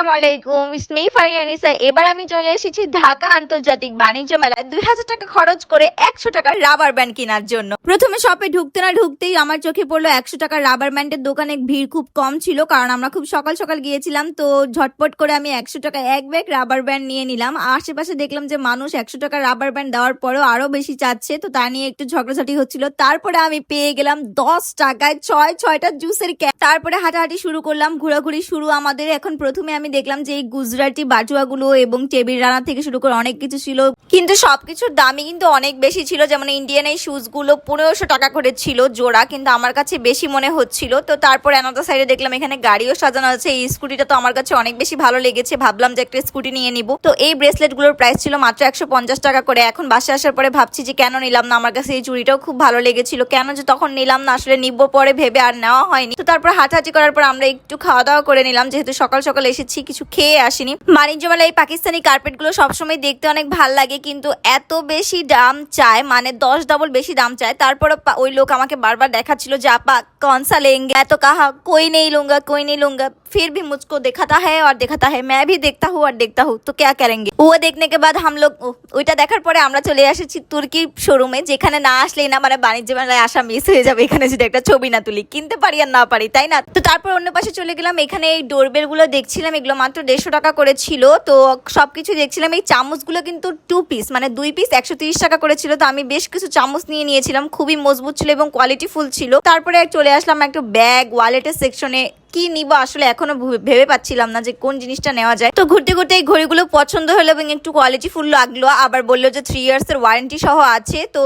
আসসালামু আলাইকুম, ইসমি ফারিয়ানিসা। এবার আমি চলে এসেছি ঢাকা আন্তর্জাতিক বাণিজ্য মেলায় ২০০০ টাকা খরচ করে ১০০ টাকার রাবার ব্যান্ড কেনার জন্য। প্রথমে শপে ঢুকতে না ঢুকতেই আমার চোখে পড়লো ১০০ টাকার রাবার ব্যান্ডের দোকানে ভিড় খুব কম ছিল, কারণ আমরা খুব সকাল সকাল গিয়েছিলাম। তো ঝটপট করে আমি ১০০ টাকা এক ব্যাগ রাবার ব্যান্ড নিয়ে নিলাম। আশেপাশে দেখলাম যে মানুষ ১০০ টাকার রাবার ব্যান্ড দেওয়ার পরেও আরো বেশি চাচ্ছে, তো তা নিয়ে একটু ঝগড়াঝাটি হচ্ছিল। তারপরে আমি পেয়ে গেলাম ১০ টাকায় ছয়টা জুসের ক্যান। তারপরে হাঁটাহাঁটি শুরু করলাম, ঘোরাঘুরি শুরু আমাদের। এখন প্রথমে আমি দেখলাম যে এই গুজরাটি বাটুয়াগুলো এবং টেবিল রানা থেকে শুরু করে অনেক কিছু ছিল, কিন্তু সবকিছুর দামই কিন্তু অনেক বেশি ছিল। যেমন ইন্ডিয়ান এই শুজ গুলো ১৫০০ টাকা করে ছিল জোড়া, কিন্তু আমার কাছে বেশি মনে হচ্ছিল। তো তারপর অ্যানাদার সাইডে দেখলাম এখানে গাড়িও সাজানো আছে। এই স্কুটিটা তো আমার কাছে অনেক বেশি ভালো লেগেছে, ভাবলাম যে একটা স্কুটি নিয়ে নিব। তো এই ব্রেসলেট গুলোর প্রাইস ছিল মাত্র ১৫০ টাকা করে। এখন বাসায় আসার পরে ভাবছি যে কেন নিলাম না, আমার কাছে এই চুড়িটাও খুব ভালো লেগেছিল, কেন যে তখন নিলাম না, আসলে নিব পরে ভেবে আর নেওয়া হয়নি। তো তারপর হাঁটাহাঁটি করার পর আমরা একটু খাওয়া দাওয়া করে নিলাম, যেহেতু সকাল সকাল এসেছি, কিছু খেয়ে আসিনি। বাণিজ্য মেলায় এই পাকিস্তানি কার্পেট গুলো সবসময় দেখতে অনেক ভাল লাগে, কিন্তু এত বেশি দাম চায়, মানে 10 ডবল বেশি দাম চায়। তারপর ওই লোক আমাকে বারবার দেখাচ্ছিল যে আপা কনসা लेंगे, तो कहा कोई नहीं लूंगा कोई नहीं लूंगा, फिर भी मुझको दिखाता है और दिखाता है, मैं भी देखता हूँ और देखता हूँ, तो क्या करेंगे। वो देखने के बाद हम लोग ওইটা দেখার পরে আমরা চলে এসেছি তুর্কি শোরুমে, যেখানে না আসলেই না মানে বাণিজ্য মেলায় আসা মিস হয়ে যাবে। এখানে যদি একটা ছবি না তুলি, কিনতে পারি আর না পারি, তাই না। তো তারপর অন্য পাশে চলে গেলাম, এখানে এই ডোরবেল গুলো দেখছিলাম, এগুলো মাত্র ১৫০ টাকা করে ছিল। তো সবকিছু দেখছিলাম। এই চামচগুলো কিন্তু 2 পিস মানে 2 পিস ১৩০ টাকা করে ছিল। তো আমি বেশ কিছু চামচ নিয়ে নিয়েছিলাম, খুবই মজবুত ছিল এবং কোয়ালিটি ফুল ছিল। তারপরে চলে আসলাম একটা ব্যাগ ওয়ালেটের সেকশনে। কি নিব আসলে এখনো ভেবে পাচ্ছিলাম না যে কোন জিনিসটা নেওয়া যায়। তো ঘুরতে ঘুরতে এই ঘড়িগুলো পছন্দ হলো এবং একটু কোয়ালিটি ফুল লাগলো, আবার বললো যে 3 ইয়ার্স এর ওয়ারেন্টি সহ আছে। তো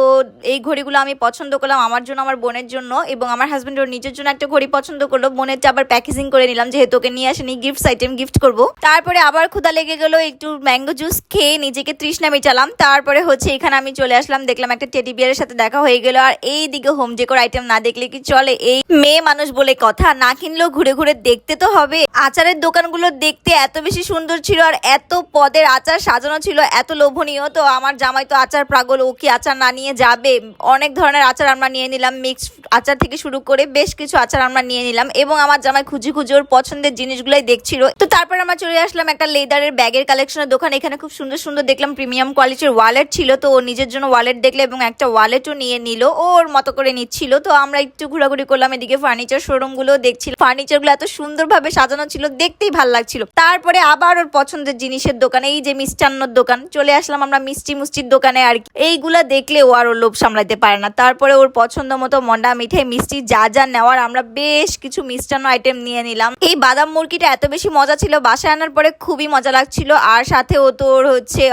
এই ঘড়িগুলো আমি পছন্দ করলাম আমার জন্য, আমার বোনের জন্য, এবং আমার হাজবেন্ড ওর নিজের জন্য একটা ঘড়ি পছন্দ করলো। বোনেরটা আবার প্যাকেজিং করে নিলাম, যেহেতু ওকে নিয়ে আসেনি, গিফটস আইটেম গিফট করব। তারপরে আবার ক্ষুধা লেগে গেল, একটু ম্যাঙ্গো জুস খেয়ে নিজেকে তৃষ্ণা মেটালাম। তারপরে এখানে আমি চলে আসলাম, দেখলাম একটা টেডি বিয়ারের সাথে দেখা হয়ে গেল। আর এই দিকে হোম ডেকোর আইটেম না দেখলে কি চলে, এই মেয়ে মানুষ বলে কথা, না কিনলেও ঘুরে ঘুরে দেখতে তো হবে। আচারের দোকানগুলো দেখতে এত বেশি সুন্দর ছিল, আর এত পদের আচার সাজানো ছিল, এত লোভনীয়। তো আমার জামাই তো আচার পাগল, ও কি আচার না নিয়ে যাবে। অনেক ধরনের আচার আমরা নিয়ে নিলাম, মিক্সড আচার থেকে শুরু করে বেশ কিছু আচার আমরা নিয়ে নিলাম, এবং আমার জামাই খুঁজে খুঁজে ওর পছন্দের জিনিসগুলাই দেখছিল। তো তারপর আমরা চলে আসলাম একটা লেদারের ব্যাগের কালেকশনের দোকান। এখানে খুব সুন্দর সুন্দর দেখলাম প্রিমিয়াম কোয়ালিটির ওয়ালেট ছিল। তো ও নিজের জন্য ওয়ালেট দেখলে এবং একটা ওয়ালেটও নিয়ে নিল, ওর মতো করে নিচ্ছিল। তো আমরা একটু ঘোরাঘুরি করলাম, এদিকে ফার্নিচার শোরুম গুলো দেখছিলাম। ফার্নিচার গুলো এত সুন্দরভাবে সাজানো ছিল, দেখতেই ভালো লাগছিল। তারপরে আবার ওর পছন্দের জিনিসের দোকানে, এই যে মিষ্টান্নর দোকান, চলে আসলাম আমরা মিষ্টির দোকানে। আর এইগুলা দেখলে ও আর ওর লোভ সামলাতে পারে না। তারপরে ওর পছন্দ মতো মন্ডা মিঠাই মিষ্টি যা যা নেওয়ার আমরা বেশ কিছু মিষ্টান্ন আইটেম নিয়ে নিলাম। এই বাদাম মুরগিটা এত বেশি মজা ছিল, বাসায় আনার পরে খুবই মজা লাগছিল। আর সাথে ও তোর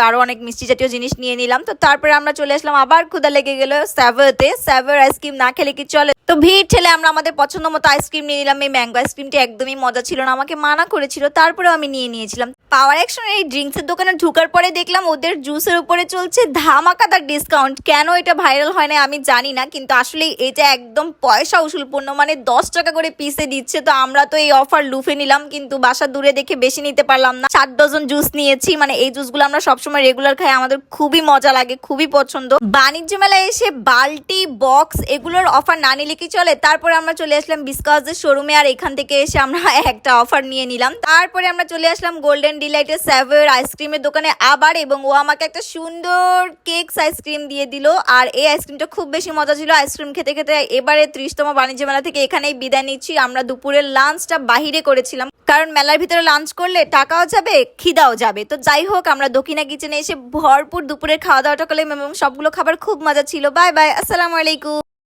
আরো অনেক মিষ্টি জাতীয় জিনিস নিয়ে নিলাম। তো তারপরে আমরা চলে আসলাম, আবার ক্ষুধা লেগে গেল স্যাভারতে। স্যাভার আইসক্রিম না খেলে কি চলে। তো ভিড় ঠেলে আমরা আমাদের পছন্দ মতো আইসক্রিম নিয়ে নিলাম। এই ম্যাঙ্গো আইসক্রিমটি একদমই মজা ছিল না, আমাকে মানা করেছিল, তারপরেও আমি নিয়ে নিয়েছিলাম। পাওয়ার অ্যাকশনের এই ড্রিঙ্কসের দোকানে ঢোকার পরে দেখলাম ওদের জুসের উপরে চলছে ধামাকাদার ডিসকাউন্ট। কেন এটা ভাইরাল হয় না আমি জানি না, কিন্তু আসলে এটা একদম পয়সা উসুল পণ্য, মানে 10 টাকা করে পিসে দিচ্ছে। তো আমরা তো এই অফার লুফে নিলাম, কিন্তু বাসা দূরে দেখে বেশি নিতে পারলাম না। 7 ডজন জুস নিয়েছি, মানে এই জুসগুলো আমরা সবসময় রেগুলার খাই, আমাদের খুবই মজা লাগে, খুবই পছন্দ। বাণিজ্য মেলায় এসে বালতি বক্স এগুলোর অফার না নিলে কি চলে। তারপরে আমরা চলে আসলাম বিস্কাসের শোরুমে, আর এখান থেকে এসে আমরা একটা অফার নিয়ে নিলাম। তারপরে আমরা চলে আসলাম গোল্ডেন ডিলাইটের স্যাভর আইসক্রিমের দোকানে আবার, এবং ও আমাকে একটা সুন্দর কেকস আইসক্রিম দিয়ে দিল। আর এই আইসক্রিমটা খুব বেশি মজা ছিল। আইসক্রিম খেতে খেতে এবারে 30তম বাণিজ্য মেলা থেকে এখানেই বিদায় নিচ্ছি। আমরা দুপুরের লাঞ্চটা বাহিরে করেছিলাম, কারণ মেলার ভিতরে লাঞ্চ করলে টাকাও যাবে, খিদাও যাবে। তো যাই হোক, আমরা দক্ষিণা কিচেনে এসে ভরপুর দুপুরের খাওয়া দাওয়াটা করলাম এবং সবগুলো খাবার খুব মজা ছিল। বাই বাই, আসসালামু আলাইকুম।